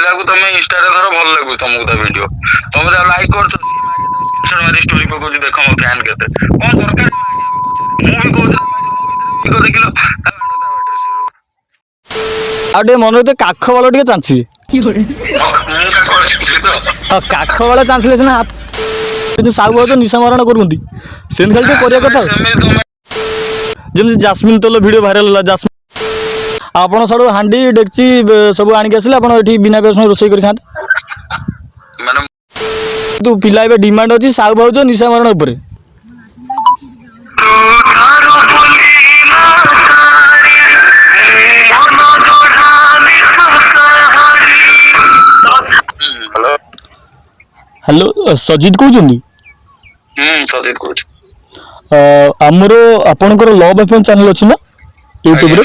ପିଲାକୁ ତମେ ଇନଷ୍ଟା ରେ ଧର ଭଲ ଲାଗୁଛି ତମକୁ ତା ଭିଡିଓ, ତମେ ତା ଲାଇକ୍ କରୁଛ, ସିଏ ସ୍କ୍ରିନଶଟ ମାରି ଷ୍ଟୋରି ପକଉଛି, ଦେଖ ମୋ ଫ୍ୟାନ୍ କେତେ, କଣ ଦରକାର ମୁଁ ବି କହୁଥିଲି ମୋ ଭିତରେ ଦେଖିଲ ଆଉ ଟିକେ ମନେ ହଉଛି କାଖ ବାଳ ଟିକେ ଚାଞ୍ଚିବେ, କାଖ ବାଳ ଚାଞ୍ଚିଲେ ସିନା କିନ୍ତୁ ସାହୁ ଭାଉଜ ନିଶା ମରଣ କରୁଛନ୍ତି, ସେମିତି ଖାଲି ଟିକେ କରିବା କଥା। ଯେମିତି ଜାସ୍ମିନ୍ ତେଲ ଭିଡ଼ିଓ ଭାଇରାଲ ହେଲା, ଜାସ୍ମିନ୍ ଆପଣ ସାଡ଼ୁ ହାଣ୍ଡି ଡେକ୍ଚି ସବୁ ଆଣିକି ଆସିଲେ, ଆପଣ ଏଠି ବିନା ପିଆଜ ରସୁଣ ରୋଷେଇ କରି ଖାଆନ୍ତେ। ତୁ ପିଲା ଏବେ ଡିମାଣ୍ଡ ଅଛି ସାହୁ ଭାଉଜ ନିଶା ମରଣ ଉପରେ। ହ୍ୟାଲୋ ସଜିତ କହୁଛନ୍ତି? ସଜିତ କହୁଛି। ଆମର ଆପଣଙ୍କର ଲଭ୍ ଏଫଏମ୍ ଚ୍ୟାନେଲ ଅଛି ନା ୟୁଟ୍ୟୁବରେ?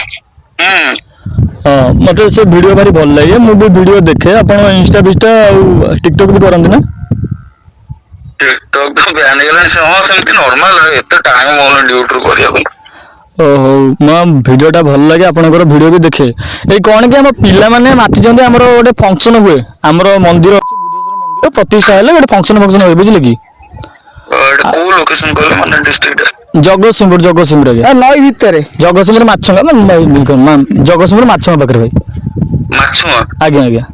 ହଁ ମତେ ସେ ଭିଡ଼ିଓ ଭାରି ଭଲ ଲାଗେ, ମୁଁ ବି ଭିଡ଼ିଓ ଦେଖେ। ଆପଣ ଇନଷ୍ଟା ଫିଷ୍ଟା ଆଉ ଟିକଟକ୍ ବି କରନ୍ତି ନା? ଟିକଟକ୍ ତ ବ୍ୟାନ୍ ହେଇଗଲାଣି, ହଁ ସେମିତି ନର୍ମାଲ, ଏତେ ଟାଇମ୍ ହଉନି ଡ୍ୟୁଟିରୁ କରିବା ପାଇଁ। ଓହୋ, ମୋ ଭିଡ଼ିଓଟା ଭଲ ଲାଗେ, ଆପଣଙ୍କର ଭିଡ଼ିଓ ବି ଦେଖେ। ଏଇ କ'ଣ କି ଆମ ପିଲାମାନେ ମାତିଛନ୍ତି, ଆମର ଗୋଟେ ଫଙ୍କସନ୍ ହୁଏ, ଆମର ମନ୍ଦିର ଅଛି ବୁଧେଶ୍ୱର ମନ୍ଦିର ପ୍ରତିଷ୍ଠା ହେଲେ ଗୋଟେ ଫଙ୍କସନ୍ ହୁଏ, ବୁଝିଲେ କି? କୋଉ ଲୋକେସନ କହିଲେ, ମାନେ ଡିଷ୍ଟ୍ରିକ୍ଟ? ଜଗତସିଂହପୁର ଆଜ୍ଞା, ନଈ ଭିତରେ ଜଗତସିଂହପୁର ମାଛଙ୍ଗା, ଜଗତସିଂହପୁର ମାଛଙ୍ଗା ପାଖରେ ଭାଇ। ମାଛୁଆ? ଆଜ୍ଞା ଆଜ୍ଞା,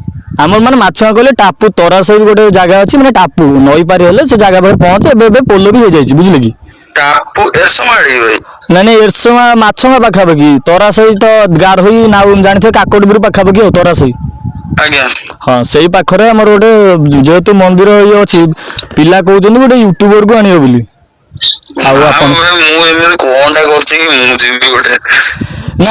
ଆମର ମାନେ ମାଛଙ୍ଗା କହିଲେ ଟାପୁ ତରାସାହି ଗୋଟେ ଜାଗା ଅଛି, ମାନେ ଟାପୁ ନଈ ପାରି ହେଲେ ସେ ଜାଗା ପାଖରେ ପହଞ୍ଚେ। ଏବେ ପୋଲ ବି ହେଇଯାଇଛି, ବୁଝିଲେ କି? ଟାପୁ ଏରସମାଳି ଭାଇ? ନାଇଁ ଏରସମା ମାଛଙ୍ଗା ପାଖାପାଖି, ତରାସାହି ତ ଗାରୋଇ ନାଉ ଜାଣିଥିବେ, କାକଟପୁର ପାଖାପାଖି ଆଉ ତରାସାହି। ଆଜ୍ଞା ହଁ ସେଇ ପାଖରେ ଆମର ଗୋଟେ ଯେହେତୁ ମନ୍ଦିର ଇଏ ଅଛି, ପିଲା କହୁଛନ୍ତି ଗୋଟେ ୟୁଟ୍ୟୁବରକୁ ଆଣିବ ବୋଲି। ଆଉ ଆପଣ ମୁଁ ଏମିତି କଣଟା କରୁଛି କି ମୁଁ ଯିବି ଗୋଟେ ନା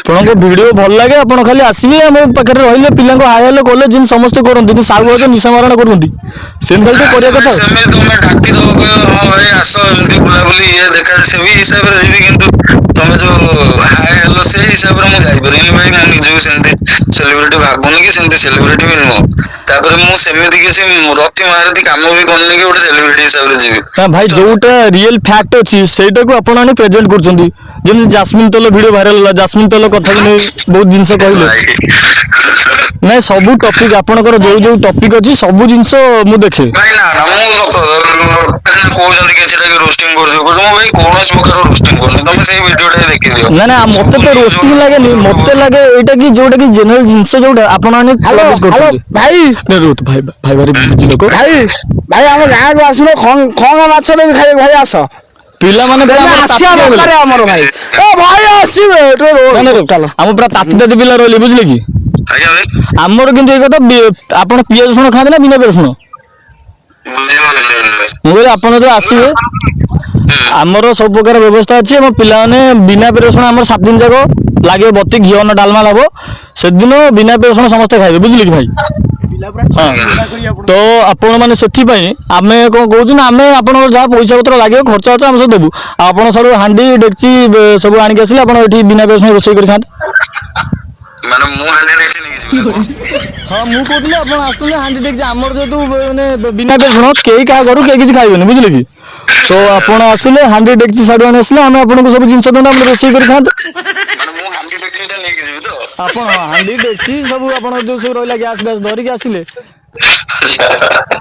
ଆପଣଙ୍କ ଭିଡ଼ିଓ ଭଲ ଲାଗେ, ଆପଣ ଖାଲି ଆସିବେ ଆମ ପାଖରେ ରହିଲେ, ପିଲାଙ୍କୁ ହାଇ ହେଲେ କଲେ ଯେମିତି ସମସ୍ତେ କରନ୍ତି, କିନ୍ତୁ ସାହୁ ଭାଉଜ ନିଶା ମାରଣ କରୁନ୍ତି, ସେମିତି ଖାଲି ଟିକେ କରିବା କଥା। ସେମିତି ତମେ ଡାକିଦବ, କହିବ ହଁ ଭାଇ ଆସ, ଏମିତି ବୁଲାବୁଲି ଇଏ ଦେଖା, ସେଇ ହିସାବରେ ଯିବି, କିନ୍ତୁ ତମେ ଯୋଉ ହାଇ ହେଲ ସେଇ ହିସାବରେ ମୁଁ ଯାଇପାରିବିନି ଭାଇ। ମୁଁ ନିଜକୁ ସେମିତି ସେଲିବ୍ରିଟି ଭାବୁନି କି ସେମିତି ସେଲିବ୍ରିଟି ବି ନୁହଁ। ତାପରେ ମୁଁ ସେମିତି କିଛି ରତି ମହାରତୀ କାମ ବି କରୁନି କି ଗୋଟେ ସେଲିବ୍ରିଟି ହିସାବରେ ଯିବି। ନା ଭାଇ, ଯୋଉଟା ରିଏଲ ଫ୍ୟାକ୍ଟ ଅଛି ସେଇଟାକୁ ଆପଣ ଆଣି ପ୍ରେଜେଣ୍ଟ କରୁଛନ୍ତି। ଯେମିତି ଜାସ୍ମିନ୍ ତେଲ ଭିଡ଼ିଓ ଭାଇରାଲ ହେଲା, ଜାସ୍ମିନ୍ ତେଲ କଥାକୁ ନେଇ ବହୁତ ଜିନିଷ କହିଲେ। ନାଇଁ ସବୁ ଟପିକ୍ ଆପଣଙ୍କର ଯୋଉ ଟପିକ୍ ଅଛି ସବୁ ଜିନିଷ ମୁଁ ଦେଖେ। ଭାଇ ନା କହୁଛନ୍ତି କିଛିଟା କି ରୋଷ୍ଟିଂ କରୁଛୁ, ମୁଁ ଭାଇ କୌଣସି ପ୍ରକାର ରୋଷ୍ଟିଂ କରୁନି, ତମେ ସେଇ ଭିଡ଼ିଓଟା ଦେଖିଦିଅ। ନା ମତେ ତ ରୋଷ୍ଟିଂ ଲାଗେନି, ମତେ ଲାଗେ ଏଇଟା କି ଯୋଉଟା କି ଜେନେରାଲ ଜିନିଷ ଯୋଉଟା ଆପଣ ମାନେ ପବ୍ଲିଶ କରୁଛନ୍ତି। ଭାଇ ଭାଇ ଭାରି ବୁଝି ଲୋକ। ଭାଇ ଆମ ଗାଁକୁ ଆସୁନ, ଖଙ୍ଗା ମାଛ ଦେବି ଖାଇବାକୁ, ଭାଇ ଆସ। ପିଲାମାନେ ଆସିବା ଦରକାର ଆମର ଭାଇ, ଏ ଭାଇ ଆସିବେ ଆମ ପୁରା ତାତି ତାତି ପିଲା ରହିଲେ, ବୁଝିଲେ କି? ଆମର କିନ୍ତୁ ଏଇ କଥା, ଆପଣ ପିଆଜ ରସୁଣ ଖାଆନ୍ତି ନା ବିନା ପିଆଜ ରସୁଣ? ମୁଁ କହିଲି ଆପଣ ଯଦି ଆସିବେ, ଆମର ସବୁ ପ୍ରକାର ବ୍ୟବସ୍ଥା ଅଛି। ଆମ ପିଲାମାନେ ବିନା ପିଆଜ ରସୁଣ, ଆମର 7 ଦିନ ଯାକ ଲାଗିବ ବତି ଘିଅ ଅନ୍ନ ଡାଲମା ହବ, ସେଦିନ ବିନା ପିଆଜ ରସୁଣ ସମସ୍ତେ ଖାଇବେ, ବୁଝିଲେ କି ଭାଇ? ହଁ ତ ଆପଣ ମାନେ ସେଥିପାଇଁ ଆମେ କ'ଣ କହୁଛୁ ନା, ଆମେ ଆପଣଙ୍କର ଯାହା ପଇସା ପତ୍ର ଲାଗିବ ଖର୍ଚ୍ଚ ଅଛି ଆମେ ସବୁ ଦେବୁ। ଆଉ ଆପଣ ସବୁ ହାଣ୍ଡି ଡେକ୍ଚି ସବୁ ଆଣିକି ଆସିଲେ, ଆପଣ ଏଠି ବିନା ପିଆଜ ରସୁଣ ରୋଷେଇ କରି ଖାଆନ୍ତେ। ମାନେ ମୁଁ ହାଣ୍ଡି ଡେକ୍ଚି ନେଇକି ଯିବି? ହଁ ମୁଁ କହୁଥିଲି ଆପଣ ଆସୁଛନ୍ତି ହାଣ୍ଡି ଡେକ୍ଚି, ଆମର ଯେହେତୁ ମାନେ ବିନା ପିଆଜ ରସୁଣ, କେହି କାହା ଘରୁ କେହି କିଛି ଖାଇବେନି, ବୁଝିଲେ କି? ତ ଆପଣ ଆସିଲେ ହାଣ୍ଡି ଡେକ୍ଚି ସାଡ଼ୁ ଆଣି ଆସିଲେ, ଆମେ ଆପଣଙ୍କୁ ସବୁ ଜିନିଷ ଦିଅନ୍ତୁ, ଆମେ ରୋଷେଇ କରି ଖାଆନ୍ତେ। ଆପଣ ହାଣ୍ଡି ଡେକ୍ଚି ସବୁ ଆପଣ ଯୋଉ ସବୁ ରହିଲା ଗ୍ୟାସ୍ ଫ୍ୟାସ୍ ଧରିକି ଆସିଲେ।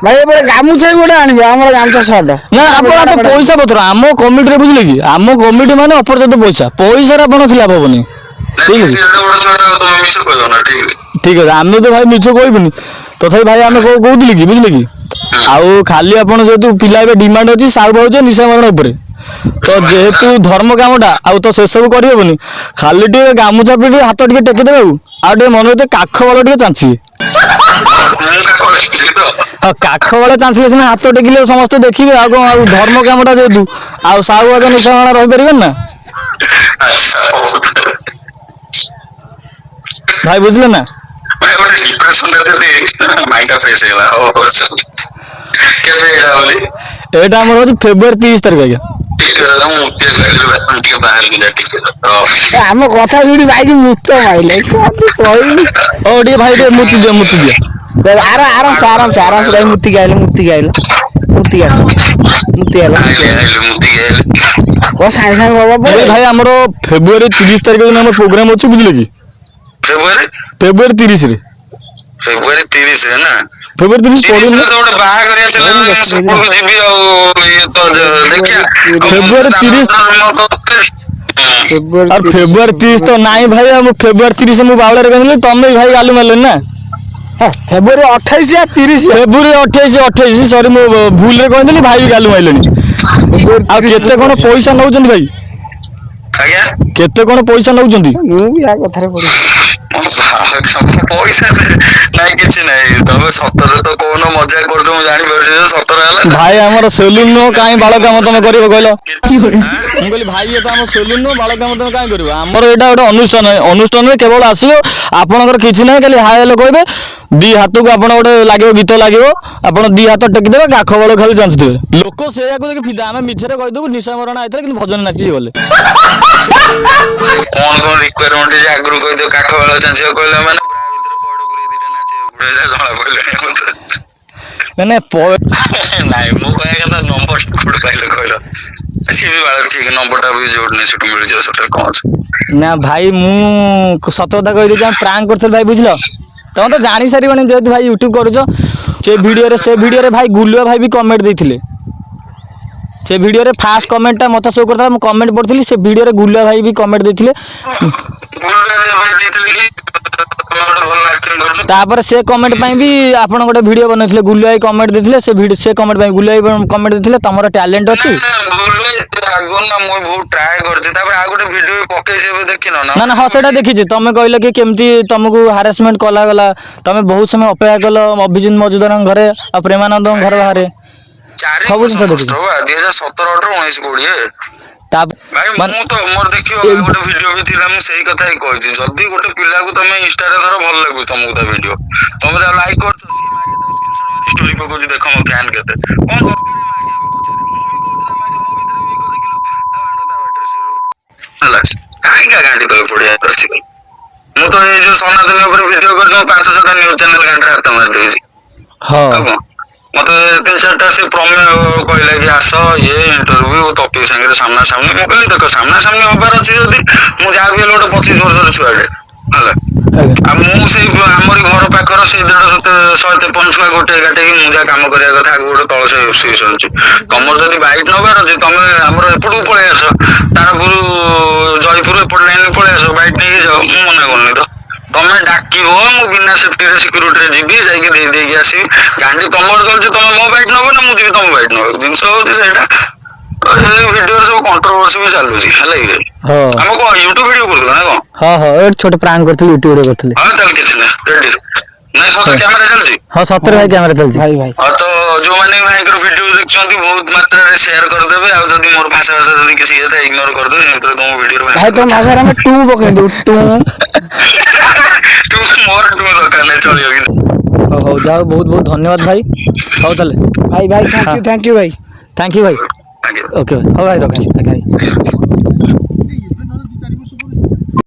ଭାଇ ଏପଟେ ଗାମୁଛା ବି ଗୋଟେ ଆଣିବ, ଆମର ଗାମୁଛା ସର୍ଟ। ନା ଆପଣ ପଇସା ପତ୍ର ଆମ କମିଟିରେ, ବୁଝିଲେ କି? ଆମ କମିଟି ମାନେ ଅପର୍ଯାପ୍ତ ପଇସାରେ ଆପଣ ଖିଲାପ ହବନି, ବୁଝିଲେ କି? ଠିକ ଅଛି, ଆମେ ତ ଭାଇ ମିଛ କହିବୁନି, ତଥାପି ଭାଇ ଆମେ କହୁଥିଲି କି, ବୁଝିଲେ କି? ଆଉ ଖାଲି ଆପଣ ଯେହେତୁ ପିଲା ଏବେ ଡିମାଣ୍ଡ ଅଛି ସାହୁ ଭାଉଜ ନିଶା ମରଣ ଉପରେ, ତ ଯେହେତୁ ଧର୍ମ କାମଟା ଆଉ ତ ସେସବୁ କରିହେବନି, ଖାଲି ଟିକେ ଗାମୁଛା ପିଠି ହାତ ଟିକେ ଟେକିଦେବେ, ଆଉ ଟିକେ ମନେ ହଉଛି କାଖ ବାଳ ଟିକେ ଚାଞ୍ଚିବେ। ଆଉ କାଖ ବାଳ ଚାଞ୍ଚିଲେ ସିନା ହାତ ଟେକିଲେ ସମସ୍ତେ ଦେଖିବେ, ଆଉ କ'ଣ ଆଉ ଧର୍ମ କାମଟା ଯେହେତୁ, ଆଉ ସାହୁ ଭାଉଜ ନିଶା ମରଣ ରହିପାରିବେନି ନା ଭାଇ, ବୁଝିଲେ ନା? ଏଇଟା ଆମର ହଉଛି ଫେବୃଆରୀ 30 ତାରିଖ ଆଜ୍ଞା। ଆମ କଥା ଶୁଣି ଭାଇକି ମୁତ ମାଇଲେ, କହିବି ହଉ ଟିକେ ଭାଇ ଟିକେ ମୁତି ଦିଅ ଆରାମସେ ଭାଇ ମୁତିକି ଆଇଲ, ମୁତିକି ଆସ, ମୁତି ଆଇଲ। କଣ ସାଙ୍ଗେ ସାଙ୍ଗେ ହବ ପଳେ? ଭାଇ ଆମର ଫେବୃଆରୀ 30 ତାରିଖ ଦିନ ଆମର ପ୍ରୋଗ୍ରାମ ଅଛି, ବୁଝିଲେ କି? ଫେବୃଆରୀ 30ରେ ଫେବୃଆରୀ 30 ନା ଫେବୃଆରୀ 30 ପଡୁନି। ତ ଗୋଟେ ବାହାଘରିଆ ଥିଲା ମୁଁ ସେପଟକୁ ଯିବି ଆଉ ଇଏ ତ ଦେଖିଆ ଫେବୃଆରୀ 30 ଆଉ ଫେବୃଆରୀ 30 ତ ନାଇଁ ଭାଇ ଆଉ ଫେବୃଆରୀ 30 ମୁଁ ବାଉଳାରେ କହିଲି ତମେ ଭାଇ ଗାଲୁ ମାରିଲେନି ନା। ଫେବୃଆରୀ 28 या 30 ଫେବୃଆରୀ 28 ସରି ମୁଁ ଭୁଲରେ କହିଦେଲି ଭାଇ ବି ଗାଲୁ ମାରିଲେଣି। ଆଉ କେତେ କଣ ପଇସା ନଉଛନ୍ତି ଭାଇ? ଆଜ୍ଞା କେତେ କଣ ପଇସା ନଉଛନ୍ତି? ମୁଁ ବି ୟା କଥାରେ ପଡୁଛି। ପଇସା ନାଇଁ କିଛି ନାଇଁ ତମେ ସତରେ ତ କହୁନ ମଜା କରୁଛ ମୁଁ ଜାଣିପାରୁଛି ଯେ ସତରେ ହେଲା ଭାଇ ଆମର ସେଲୁନ ନୁହଁ କାହିଁ ବାଳ କାମ ତମେ କରିବ କହିଲ? ମୁଁ କହିଲି ଭାଇ ଏ ତ ଆମ ସେଲୁନ ନୁହଁ ବାଳ କାମ ତମେ କାହିଁ କରିବ? ଆମର ଏଇଟା ଗୋଟେ ଅନୁଷ୍ଠାନରେ କେବଳ ଆସିବ ଆପଣଙ୍କର କିଛି ନାହିଁ ଖାଲି ହାଇ ହେଲେ କହିବେ ଦି ହାତକୁ ଆପଣ ଗୋଟେ ଲାଗିବ ଗୀତ ଲାଗିବ ଆପଣ ଦି ହାତ ଟେକିଦେବେ କାଖ ବଳ ଖାଲି ଯାଞ୍ଚୁଥିବେ ଲୋକ ସେଇଆକୁ ଦେଖି ଫିଦା ଆମେ ମିଛରେ କହିଦେବୁ ନିଶା ମରଣ ଆଇଥିଲେ କିନ୍ତୁ ଭଜନ ନାଚିକି ଗଲେ। କଣ ରିକ୍ୱାରମେଣ୍ଟ ଯେ ଆଗରୁ କହିଦିଅ କାଖ ବେଳ ଚାଞ୍ଚିବା କହିଲା ମାନେ ବ୍ରା ଭିତରେ ପଇଡ଼ ପୁରେଇ ଦିଟା ନାଚିବାକୁ ପଡିବ ଜଣା ପଡ଼ିଲାଣି ମତେ। ମାନେ ନାଇଁ ମୁଁ କହିବା କଥା ନମ୍ବରଟା କୋଉଠୁ ପାଇଲେ କହିଲ? ସିଏ ବି ବାଳ ଠିକ ନମ୍ବରଟା ବି ଯୋଉଠି ନାହିଁ ସେଠୁ ମିଳିଯିବ ସେଥିରେ କଣ ଅଛି? ନା ଭାଇ ମୁଁ ସତ କଥା କହିଦେଉଛି ଆମେ ପ୍ରାଙ୍କ କରିଥିଲୁ ଭାଇ ବୁଝିଲ। ତମେ ତ ଜାଣି ସାରିବଣି ଯେହେତୁ ଭାଇ ୟୁଟ୍ୟୁବ କରୁଛ ସେ ଭିଡିଓରେ ଭାଇ ଗୁଲୁଆ ଭାଇ ବି କମେଣ୍ଟ ଦେଇଥିଲେ। ସେ ଭିଡିଓରେ ଫାଷ୍ଟ କମେଣ୍ଟଟା ମତେ ଶୋ କରିଥିଲା ମୁଁ କମେଣ୍ଟ ପଢିଥିଲି ସେ ଭିଡିଓରେ ଗୁଲୁଆ ଭାଇ ବି କମେଣ୍ଟ ଦେଇଥିଲେ। ତାପରେ ସେ କମେଣ୍ଟ ପାଇଁ ବି ଆପଣ ଗୋଟେ ଭିଡିଓ ବନେଇଥିଲେ ଗୁଲୁଆ ଭାଇ କମେଣ୍ଟ ଦେଇଥିଲେ ସେ କମେଣ୍ଟ ପାଇଁ ଗୁଲୁଆ ଭାଇ କମେଣ୍ଟ ଦେଇଥିଲେ ତମର ଟ୍ୟାଲେଣ୍ଟ ଅଛି। ମୁଁ ବହୁତ ଟ୍ରାଏ କରିଛି ତାପରେ ଆଉ ଗୋଟେ ଭିଡିଓ ପକେଇଛି ଏବେ ଦେଖିନ ନା? ନା ହଁ ସେଇଟା ଦେଖିଛି ତମେ କହିଲ କି କେମିତି ତମକୁ ହାରାସମେଣ୍ଟ କଲାଗଲା ତମେ ବହୁତ ସମୟ ଅପେକ୍ଷା କଲ ଅଭିଜିତ ମଜୁଦାରଙ୍କ ଘରେ ଆଉ ପ୍ରେମାନନ୍ଦଙ୍କ ଘର ବାହାରେ ସବୁ ଜିନିଷ ଦେଖିଛି। 2017, 18, 19, 20 ଭାଇ ମୁଁ ତ ମୋର ଦେଖିବ ଆଉ ଗୋଟେ ଭିଡିଓ ବି ଥିଲା ମୁଁ ସେଇ କଥା ହିଁ କହିଛି ଯଦି ଗୋଟେ ପିଲାକୁ ତମେ ଇନଷ୍ଟାରେ ଧର ଭଲ ଲାଗୁଛି ତମକୁ ତା ଭିଡିଓ ତମେ ତା ଲାଇକ୍ କରୁଛ ସିଏ ମାଗେ ତାକୁ ସ୍କ୍ରିନଶଟ ମାରି ଷ୍ଟୋରି ପକଉଛି ଦେଖ ମୋ ଫ୍ୟାନ୍ କେତେ କଣ ଦରକାର ମାଗିବାକୁ ପଛରେ ମୁଁ ବି କହୁଥିଲା ମାଗେ ମୋ ଭିତରେ ବି ଇଗୋ ଦେଖିଲ ଆଉ ଆଣ୍ଡ ତା ବାଟରେ ସେ ହେଲା କାହିଁକା ଗାଣ୍ଡି ତଳେ ପଡିଆ ଆସିଗଲ। ମୁଁ ତ ଏଇ ଯୋଉ ସନାତନ ଉପରେ ଭିଡିଓ କରିଛି ମୁଁ 500ଟା ନ୍ୟୁଜ ଚ୍ୟାନେଲ ଗାଣ୍ଡିରେ ହାତ ମାରିଦେଇଛି। ହଁ ଆଉ କଣ ମତେ 3-4ଟା ସେ ପ୍ରମେୟ କହିଲା କି ଆସ ଇଏ ଇଣ୍ଟରଭ୍ୟୁ ଟପିକ ସାଙ୍ଗରେ ସାମ୍ନା ସାମ୍ନି ମୁଁ କହିଲି ଦେଖ ସାମ୍ନା ସାମ୍ନି ହବାର ଅଛି ଯଦି ମୁଁ ଯାହାକୁ ହେଲେ ଗୋଟେ 25 ବର୍ଷର ଛୁଆଟେ ହେଲା ଆଉ ମୁଁ ସେଇ ଆମରି ଘର ପାଖର ସେଇ 153 ଛୁଆ ଗୋଟେ କାଟିକି ମୁଁ ଯାହା କାମ କରିବା କଥା ଆଗକୁ ଗୋଟେ ତଳ ସେଇ ଶୁଣୁଛି ତମର ଯଦି ବାଇକ୍ ନବାର ଅଛି ତମେ ଆମର ଏପଟକୁ ପଳେଇ ଆସ ତାରପୁର ଜୟପୁର ଏପଟ ଲାଇନ ପଳେଇ ଆସ ବାଇକ୍ ନେଇକି ଯାଅ ମୁଁ ମନା କରୁନି ତ ତମେ ଡାକିବ ମୁଁ ବିନା ସେଫ୍ଟିରେ ସିକ୍ୟୁରିଟିରେ ଯିବି ଯାଇକି ଦେଇକି ଆସିବି ଗାଣ୍ଡି ତମର ଚାଲିଛି ତମେ ମୋ ବାଇକ୍ ନବ ନା ମୁଁ ଯିବି ତମ ବାଇକ୍ ନବ ଜିନିଷ ହଉଛି ସେଇଟା ଭିଡିଓରେ ସବୁ କଣ୍ଟ୍ରୋଭର୍ସି ବି ଚାଲୁଛି ହେଲା କି ଆମେ କଣ ୟୁଟ୍ୟୁବ ଭିଡିଓ କରୁଥିଲୁ ନା କଣ? ହଁ ଏଠି ଛୋଟ ପ୍ରାଙ୍କ କରିଥିଲି ୟୁଟ୍ୟୁବ ଭିଡିଓ କରିଥିଲି। ହଁ ତାହେଲେ କିଛି ନାହିଁ ରେଡି ନାଇଁ ସତ କ୍ୟାମେରା ଚାଲିଛି। ହଁ ସତରେ ଭାଇ କ୍ୟାମେରା ଚାଲିଛି। ଭାଇ ହଁ ତ ଯୋଉମାନେ ଭାଇଙ୍କର ଭିଡିଓ ଦେଖୁଛନ୍ତି ବହୁତ ମାତ୍ରାରେ ସେୟାର କରିଦେବେ ଆଉ ଯଦି ମୋର ଭାଷା ଯଦି କିଛି ଇଏ ଥାଏ ଇଗ୍ନୋର କରିଦେବେ ଯେମିତି ତମ ଭିଡିଓରେ ଭାଇ ତମ ଭାଷାରେ ଆମେ ଟୁ ପକେଇଦଉ ଟୁ ମୋର ଟୁ ଦରକାର ନାହିଁ ଚଳିବ କିଛି। ହଉ ଯାହା ବହୁତ ବହୁତ ଧନ୍ୟବାଦ ଭାଇ ହଉ ତାହେଲେ ଭାଇ ଥ୍ୟାଙ୍କ ୟୁ ଭାଇ ଥ୍ୟାଙ୍କ ୟୁ ଭାଇ ଆଜ୍ଞା ଓକେ ଭାଇ ହଉ ଭାଇ ରଖୁଛି।